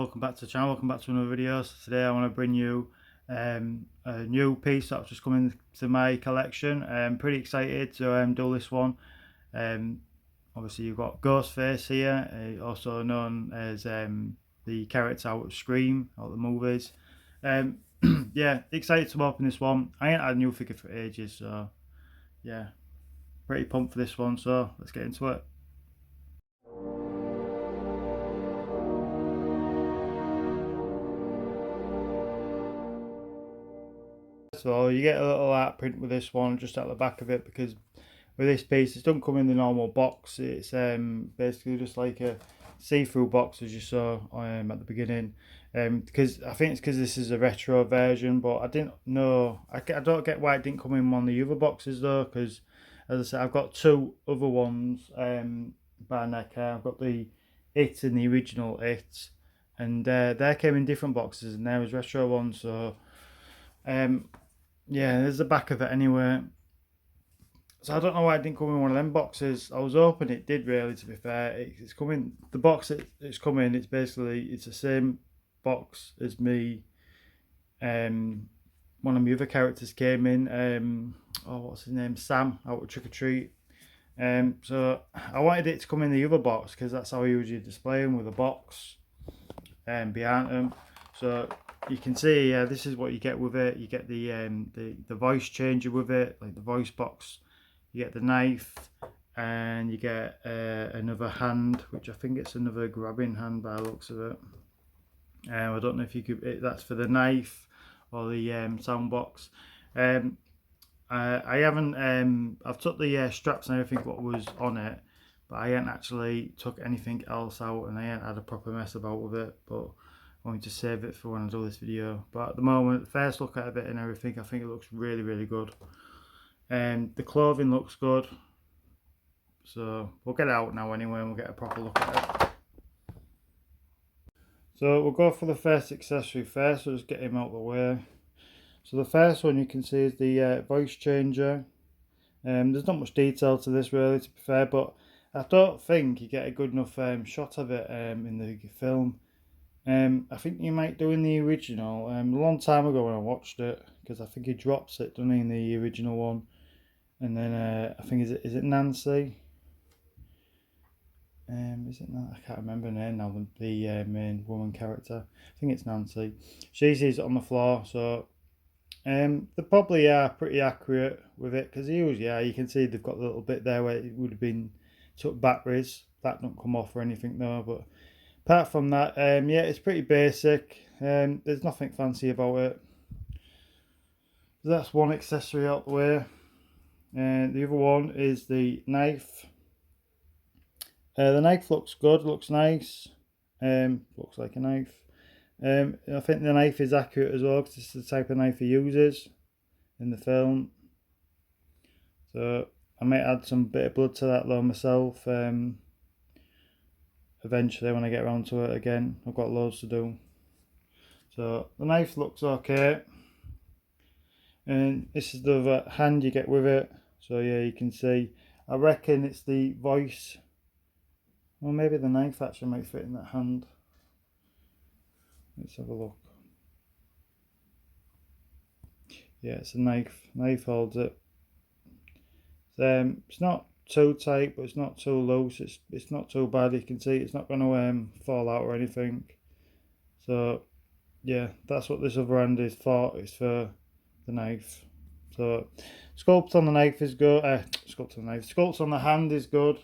welcome back to the channel, welcome back to another video. So today I want to bring you a new piece that's just come into my collection. I'm pretty excited to do this one. Obviously you've got Ghostface here, also known as the character out of Scream, out of the movies. Yeah, excited to open this one. I ain't had a new figure for ages, so yeah, pretty pumped for this one, so let's get into it. So you get a little art print with this one just at the back of it, because with this piece it doesn't come in the normal box. It's basically just like a see-through box, as you saw at the beginning, because I think it's because this is a retro version, but I didn't know, I don't get why it didn't come in one of the other boxes though, because as I said, I've got two other ones by Neca. I've got the It and the original It, and they came in different boxes, and there was retro ones. So yeah, there's the back of it anyway. So I don't know why it didn't come in one of them boxes. I was hoping it did, really, to be fair. It's coming, the box it's come in, it's basically, it's the same box as me. One of my other characters came in, oh, what's his name, Sam, out of Trick or Treat. So I wanted it to come in the other box, because that's how I usually display them, with a box behind them. So you can see, this is what you get with it. You get the voice changer with it, like the voice box. You get the knife, and you get another hand, which I think it's another grabbing hand by the looks of it. I don't know if you could, that's for the knife or the sound box. I haven't, I've took the straps and everything what was on it, but I ain't actually took anything else out, and I ain't had a proper mess about with it, but I'm going to save it for when I do this video. But at the moment, first look at it and everything, I think it looks really, really good. The clothing looks good, so we'll get it out now anyway, and we'll get a proper look at it. So we'll go for the first accessory first, so just get him out of the way. So the first one you can see is the voice changer. There's not much detail to this, really, to be fair, but I don't think you get a good enough shot of it in the film. I think you might do in the original, a long time ago when I watched it, because I think he drops it, doesn't he, in the original one. And then I think, is it Nancy? Is it not? I can't remember her name now, the main woman character. I think it's Nancy. She sees it on the floor, so they probably are pretty accurate with it, because you can see they've got a little bit there where it would have been took batteries. That don't come off or anything though, but apart from that, yeah, it's pretty basic. There's nothing fancy about it. So that's one accessory out the way. And the other one is the knife. The knife looks good, looks nice. Looks like a knife. I think the knife is accurate as well, because it's the type of knife he uses in the film. So I might add some bit of blood to that though myself. Eventually when I get around to it again. I've got loads to do. So the knife looks okay. And this is the other hand you get with it. So yeah, you can see, I reckon it's the voice. Well, maybe the knife actually might fit in that hand. Let's have a look. Yeah, it's a knife. Knife holds it. It's not too tight, but it's not too loose. It's not too bad. You can see it's not going to fall out or anything. So yeah, that's what this other hand is for. It's for the knife. So sculpt on the knife is good. Sculpt on the hand is good.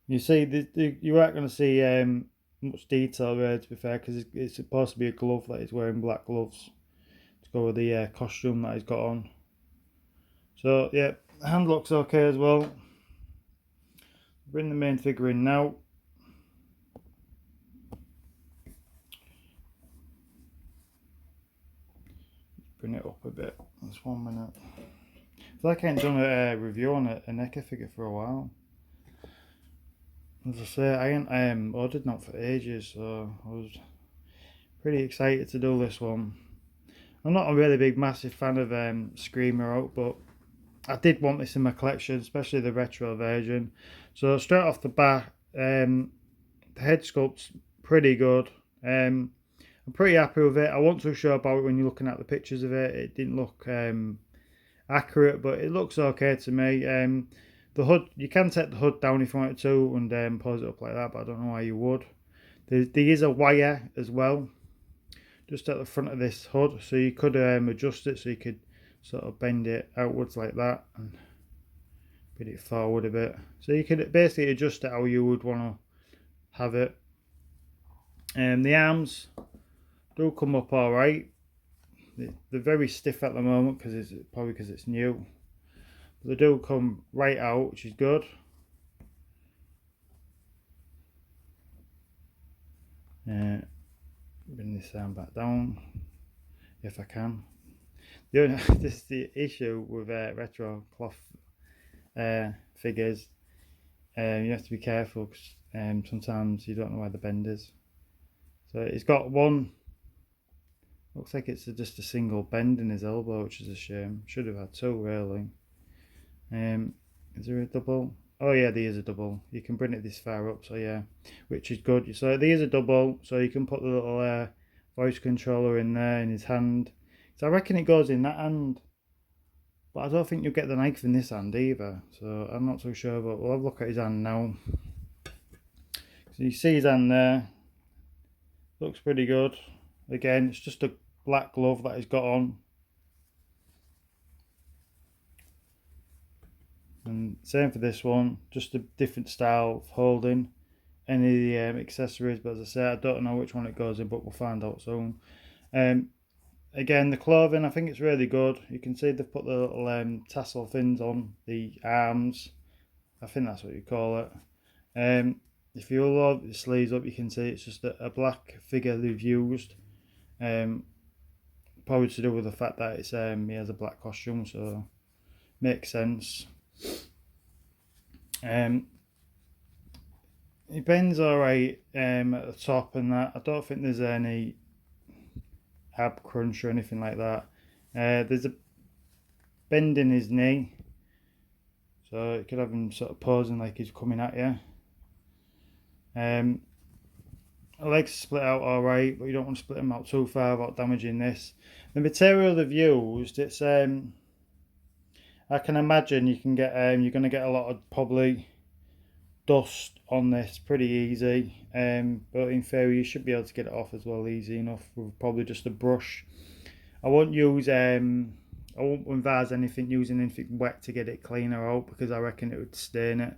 You see, you aren't going to see much detail there, to be fair, because it's supposed to be a glove that he's wearing, black gloves to go with the costume that he's got on. So yeah, the hand looks okay as well. Bring the main figure in now. Bring it up a bit. Just 1 minute. I feel like I ain't done a review on a Neca figure for a while. As I say, I ain't ordered not for ages, so I was pretty excited to do this one. I'm not a really big, massive fan of Screamer out, but I did want this in my collection, especially the retro version. So straight off the bat, the head sculpt's pretty good. I'm pretty happy with it. I wasn't too sure about it when you're looking at the pictures of it. It didn't look accurate, but it looks okay to me. The hood, you can take the hood down if you wanted to and pose it up like that, but I don't know why you would. There is a wire as well, just at the front of this hood, so you could adjust it, so you could sort of bend it outwards like that and bring it forward a bit. So you could basically adjust it how you would want to have it. And the arms do come up all right. They're very stiff at the moment because it's probably because it's new. But they do come right out, which is good. Bring this arm back down if I can. This is the issue with retro cloth figures. You have to be careful because sometimes you don't know where the bend is. So it's got one. Looks like it's just a single bend in his elbow, which is a shame. Should have had two really. Is there a double? Oh yeah, there is a double. You can bring it this far up, so yeah, which is good. So there is a double, so you can put the little voice controller in there in his hand. So I reckon it goes in that hand, but I don't think you'll get the knife in this hand either. So I'm not too sure, but we'll have a look at his hand now. So you see his hand there. Looks pretty good. Again, it's just a black glove that he's got on. And same for this one, just a different style of holding any of the accessories, but as I say, I don't know which one it goes in, but we'll find out soon. Again, the clothing, I think it's really good. You can see they've put the little tassel things on the arms. I think that's what you call it. If you load the sleeves up, you can see it's just a black figure they've used. Probably to do with the fact that it's he has a black costume, so makes sense. It bends alright at the top and that. I don't think there's any ab crunch or anything like that. There's a bend in his knee, so you could have him sort of posing like he's coming at you. Legs split out alright, but you don't want to split them out too far without damaging this. The material they've used, it's I can imagine you can get you're going to get a lot of probably dust on this pretty easy, but in theory you should be able to get it off as well easy enough with probably just a brush. I won't use I won't advise using anything wet to get it cleaner out, because I reckon it would stain it.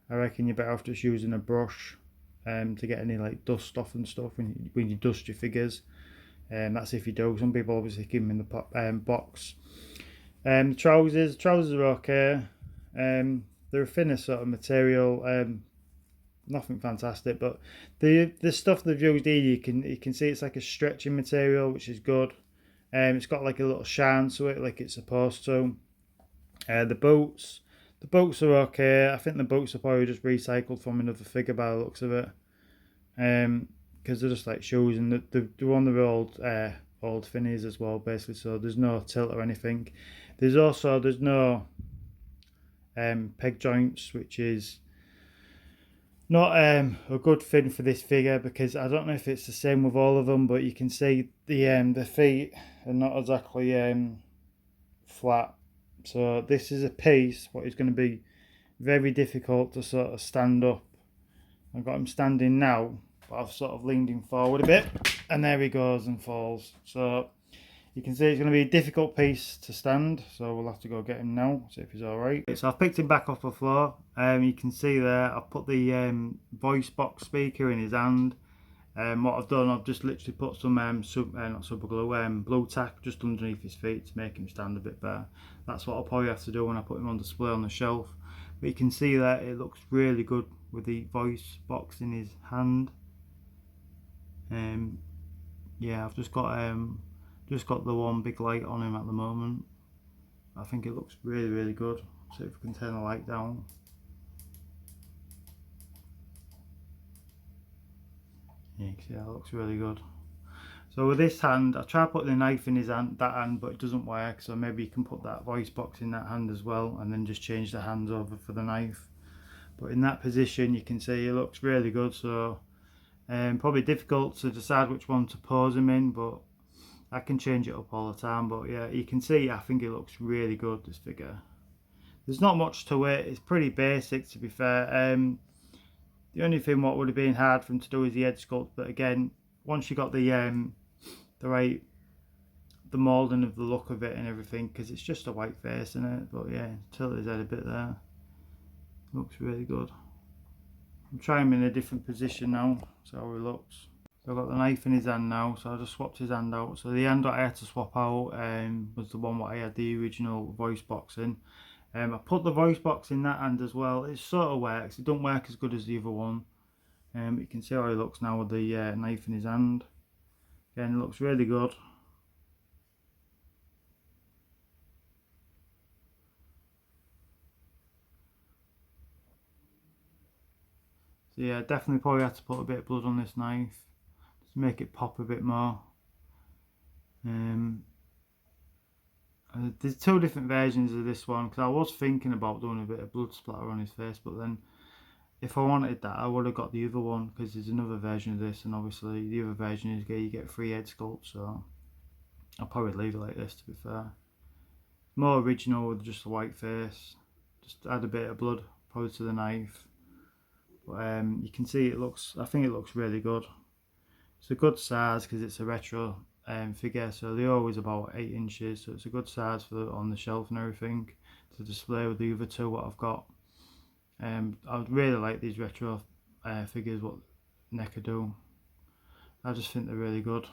I reckon you're better off just using a brush to get any like dust off and stuff when you dust your figures. That's if you do. Some people obviously keep them in the box. Trousers are okay. They're a thinner sort of material. Nothing fantastic, but the stuff they've used here, you can see it's like a stretching material, which is good. It's got like a little shine to it, like it's supposed to. The boots are okay. I think the boots are probably just recycled from another figure by the looks of it. Because they're just like shoes, and they're on the old finnies as well, basically. So there's no tilt or anything. There's no peg joints, which is not a good thing for this figure, because I don't know if it's the same with all of them, but you can see the feet are not exactly flat. So this is a piece what is going to be very difficult to sort of stand up. I've got him standing now, but I've sort of leaned him forward a bit, and there he goes and falls. So you can see it's going to be a difficult piece to stand, so we'll have to go get him now, see if he's alright. So I've picked him back off the floor. You can see there I've put the voice box speaker in his hand. What I've done, I've just literally put some not super glue, blue tack just underneath his feet to make him stand a bit better. That's what I'll probably have to do when I put him on display on the shelf. But you can see that it looks really good with the voice box in his hand. Yeah, I've just got the one big light on him at the moment. I think it looks really good. See if we can turn the light down. Yeah, you can see that looks really good. So with this hand, I try putting the knife in his hand, that hand, but it doesn't work. So maybe you can put that voice box in that hand as well, and then just change the hands over for the knife. But in that position, you can see it looks really good. So Probably difficult to decide which one to pose him in, but I can change it up all the time. But yeah, you can see I think it looks really good, this figure. There's not much to it, it's pretty basic to be fair. The only thing what would have been hard for him to do is the head sculpt, but again, once you got the moulding of the look of it and everything, because it's just a white face in it. But yeah, tilt his head a bit there, looks really good. I'm trying him in a different position now, so how he looks. So I've got the knife in his hand now, so I just swapped his hand out. So the hand that I had to swap out was the one that I had the original voice box in. I put the voice box in that hand as well. It sort of works. It don't work as good as the other one. You can see how he looks now with the knife in his hand. Again, it looks really good. So yeah, definitely probably had to put a bit of blood on this knife to make it pop a bit more. There's two different versions of this one, because I was thinking about doing a bit of blood splatter on his face, but then if I wanted that I would have got the other one, because there's another version of this, and obviously the other version is you get a free head sculpt, so I'll probably leave it like this, to be fair. More original with just a white face, just add a bit of blood probably to the knife. But you can see it looks, I think it looks really good. It's a good size because it's a retro figure, so they're always about 8 inches, so it's a good size for on the shelf and everything to display with the other two what I've got. I would really like these retro figures what Neca do. I just think they're really good.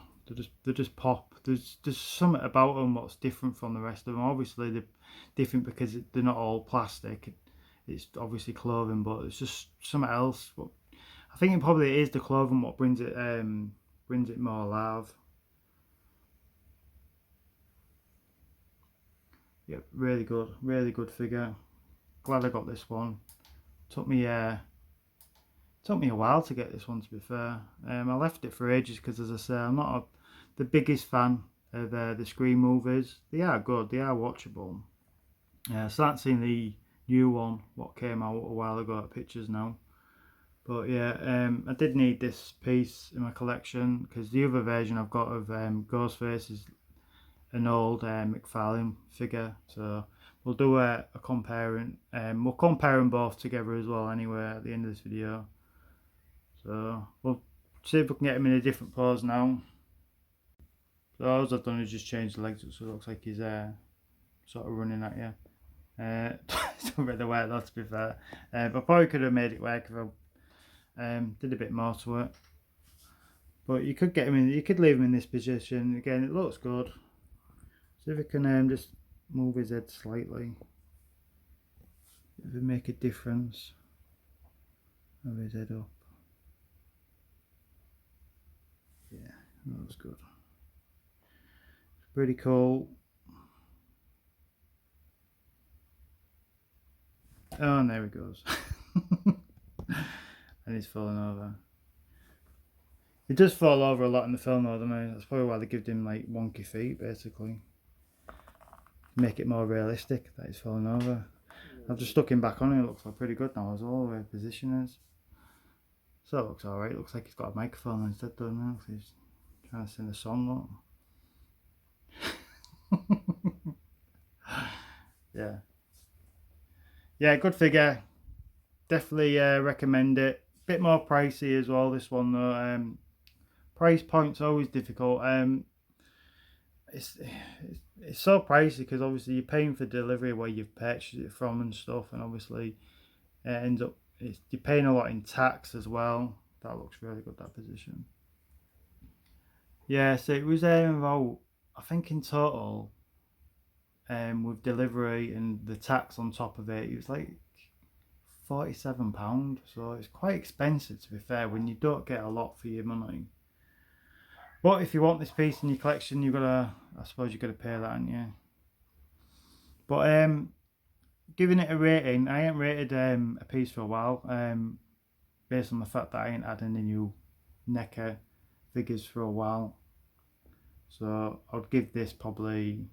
They just pop. There's something about them what's different from the rest of them. Obviously they're different because they're not all plastic. It's obviously clothing, but it's just something else. But I think it probably is the clothing what brings it more alive. Yep, really good figure. Glad I got this one. Took me a while to get this one, to be fair. I left it for ages because, as I say, I'm not the biggest fan of the Scream movies. They are good, they are watchable. I started seeing the new one what came out a while ago at Pictures now. But yeah, I did need this piece in my collection because the other version I've got of Ghostface is an old McFarlane figure, so we'll do a comparing. We'll compare them both together as well anyway at the end of this video. So we'll see if we can get him in a different pose now. So all I've done is just change the legs so it looks like he's sort of running at you. It's not really work though, to be fair. But I probably could have made it work if I did a bit more to it. But you could get him in, you could leave him in this position. Again, it looks good. See if we can just move his head slightly. If it make a difference. Move his head up. Yeah, that looks good. It's pretty cool. Oh, and there he goes. And he's falling over. He does fall over a lot in the film though, doesn't he? That's probably why they give him like wonky feet, basically. Make it more realistic that he's falling over. I've just stuck him back on and it looks like pretty good now as well, where the position is. So it looks alright. It looks like he's got a microphone instead, doesn't he? He's trying to sing a song, look. Yeah. Yeah, good figure. Definitely recommend it. Bit more pricey as well, this one though. Price point's always difficult. It's so pricey because obviously you're paying for delivery where you've purchased it from and stuff, and obviously it ends up you're paying a lot in tax as well. That looks really good, that position. Yeah, so it was about, I think in total, with delivery and the tax on top of it, it was like £47. So it's quite expensive, to be fair, when you don't get a lot for your money. But if you want this piece in your collection, you've got to, I suppose you've got to pay that, haven't you? But giving it a rating, I ain't rated a piece for a while, based on the fact that I ain't had any new Neca figures for a while. So I'd give this probably,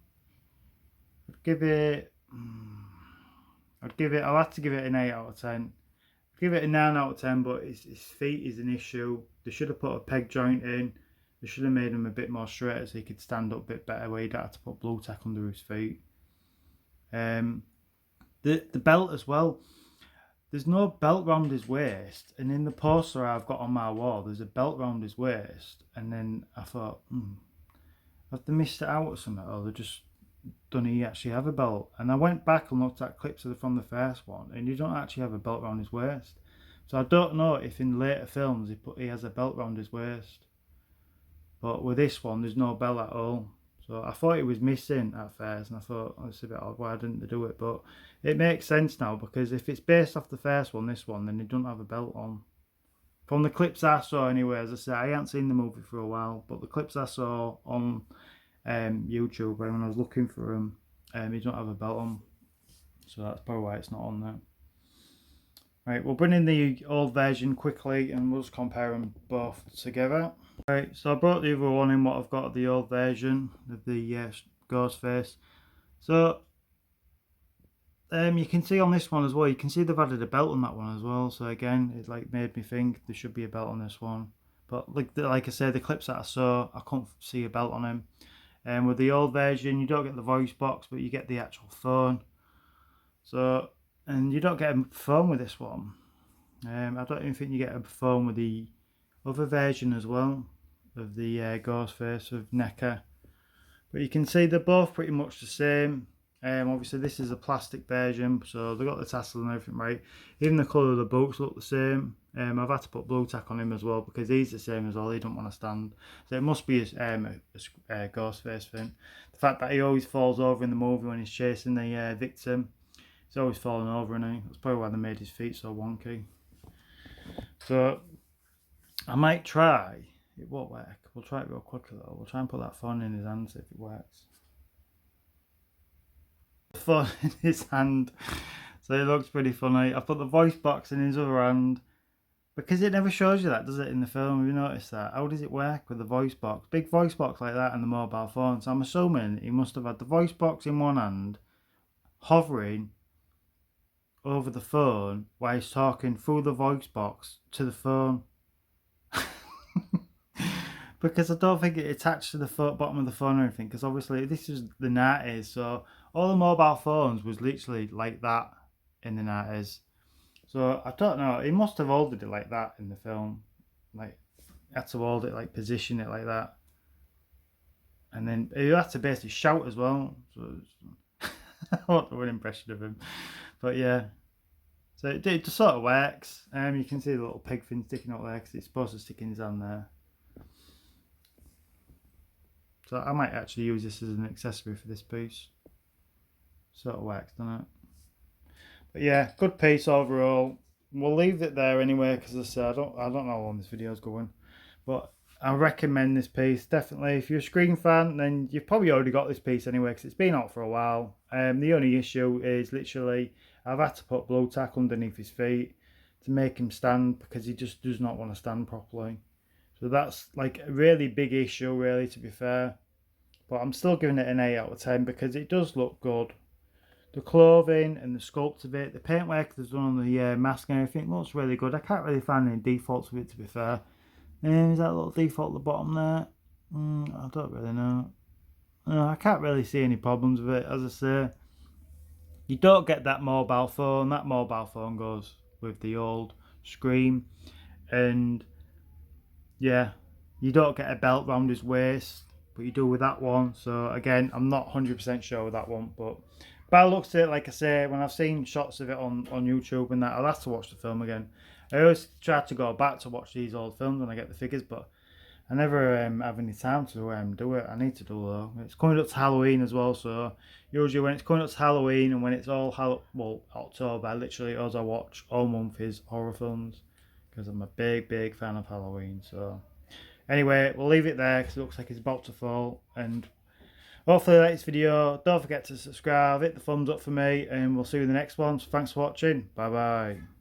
I'll have to give it an 8 out of 10. give it a 9 out of 10, but his feet is an issue. They should have put a peg joint in. They should have made him a bit more straight so he could stand up a bit better, where he'd have to put blue tack under his feet. The belt as well. There's no belt round his waist, and in the poster I've got on my wall, there's a belt round his waist, and then I thought, have they missed it out or something, or they just don't he actually have a belt? And I went back and looked at clips from the first one, and you don't actually have a belt round his waist. So I don't know if in later films he has a belt round his waist, but with this one there's no belt at all. So I thought it was missing at first, and I thought, oh, it's a bit odd, why didn't they do it? But it makes sense now, because if it's based off the first one, this one, then they don't have a belt on. From the clips I saw anyway, as I say, I haven't seen the movie for a while, but the clips I saw on YouTube when I was looking for them, he don't have a belt on. So that's probably why it's not on there. Right, we'll bring in the old version quickly and we'll just compare them both together. Right, so I brought the other one in, what I've got of the old version of the Ghostface. So you can see on this one as well, you can see they've added a belt on that one as well. So again, it like made me think there should be a belt on this one. But like I said, the clips that I saw, I couldn't see a belt on him. And with the old version, you don't get the voice box, but you get the actual phone. So, and you don't get a phone with this one. I don't even think you get a phone with the other version as well of the Ghostface of Neca. But you can see they're both pretty much the same. Obviously this is a plastic version, so they got the tassel and everything right. Even the colour of the boots look the same. I've had to put blue tack on him as well, because he's the same as well, he don't want to stand. So it must be a Ghostface thing. The fact that he always falls over in the movie when he's chasing the victim. He's always falling over, and that's probably why they made his feet so wonky. So I might try, it won't work, we'll try it real quickly though. We'll try and put that phone in his hand, see if it works. Phone in his hand, so it looks pretty funny. I put the voice box in his other hand, because it never shows you that, does it, in the film? Have you noticed that? How does it work with the voice box? Big voice box like that and the mobile phone. So I'm assuming he must have had the voice box in one hand, hovering over the phone while he's talking through the voice box to the phone. Because I don't think it attached to the bottom of the phone or anything, because obviously this is the 90s, so all the mobile phones was literally like that in the 90s. So I don't know, he must have holded it like that in the film, like had to hold it, like position it like that, and then he had to basically shout as well. So I want an impression of him, but yeah. So it just sort of works. You can see the little pig fin sticking out there because it's supposed to stick in his hand there. So I might actually use this as an accessory for this piece. Sort of works, doesn't it? But yeah, good piece overall. We'll leave it there anyway, because as I said, I don't know how long this video is going, but I recommend this piece definitely. If you're a Scream fan, then you've probably already got this piece anyway, because it's been out for a while. The only issue is literally I've had to put blue tack underneath his feet to make him stand, because he just does not want to stand properly. So that's like a really big issue, really, to be fair. But I'm still giving it an 8 out of 10 because it does look good. The clothing and the sculpt of it, the paintwork that's done on the mask and everything looks really good. I can't really find any defaults with it, to be fair. Is that little default at the bottom there? I don't really know. No, I can't really see any problems with it. As I say, you don't get that mobile phone. That mobile phone goes with the old Scream. And yeah, you don't get a belt round his waist, but you do with that one. So again, I'm not 100% sure with that one, but by the looks of it, like I say, when I've seen shots of it on YouTube and that, I'll have to watch the film again. I always try to go back to watch these old films when I get the figures, but I never have any time to do it. I need to do though. It's coming up to Halloween as well, so usually when it's coming up to Halloween and when it's all October, literally all I watch all month is horror films, because I'm a big fan of Halloween. So anyway, we'll leave it there because it looks like it's about to fall, and hopefully you like this video. Don't forget to subscribe, hit the thumbs up for me, and we'll see you in the next one. So thanks for watching. Bye bye.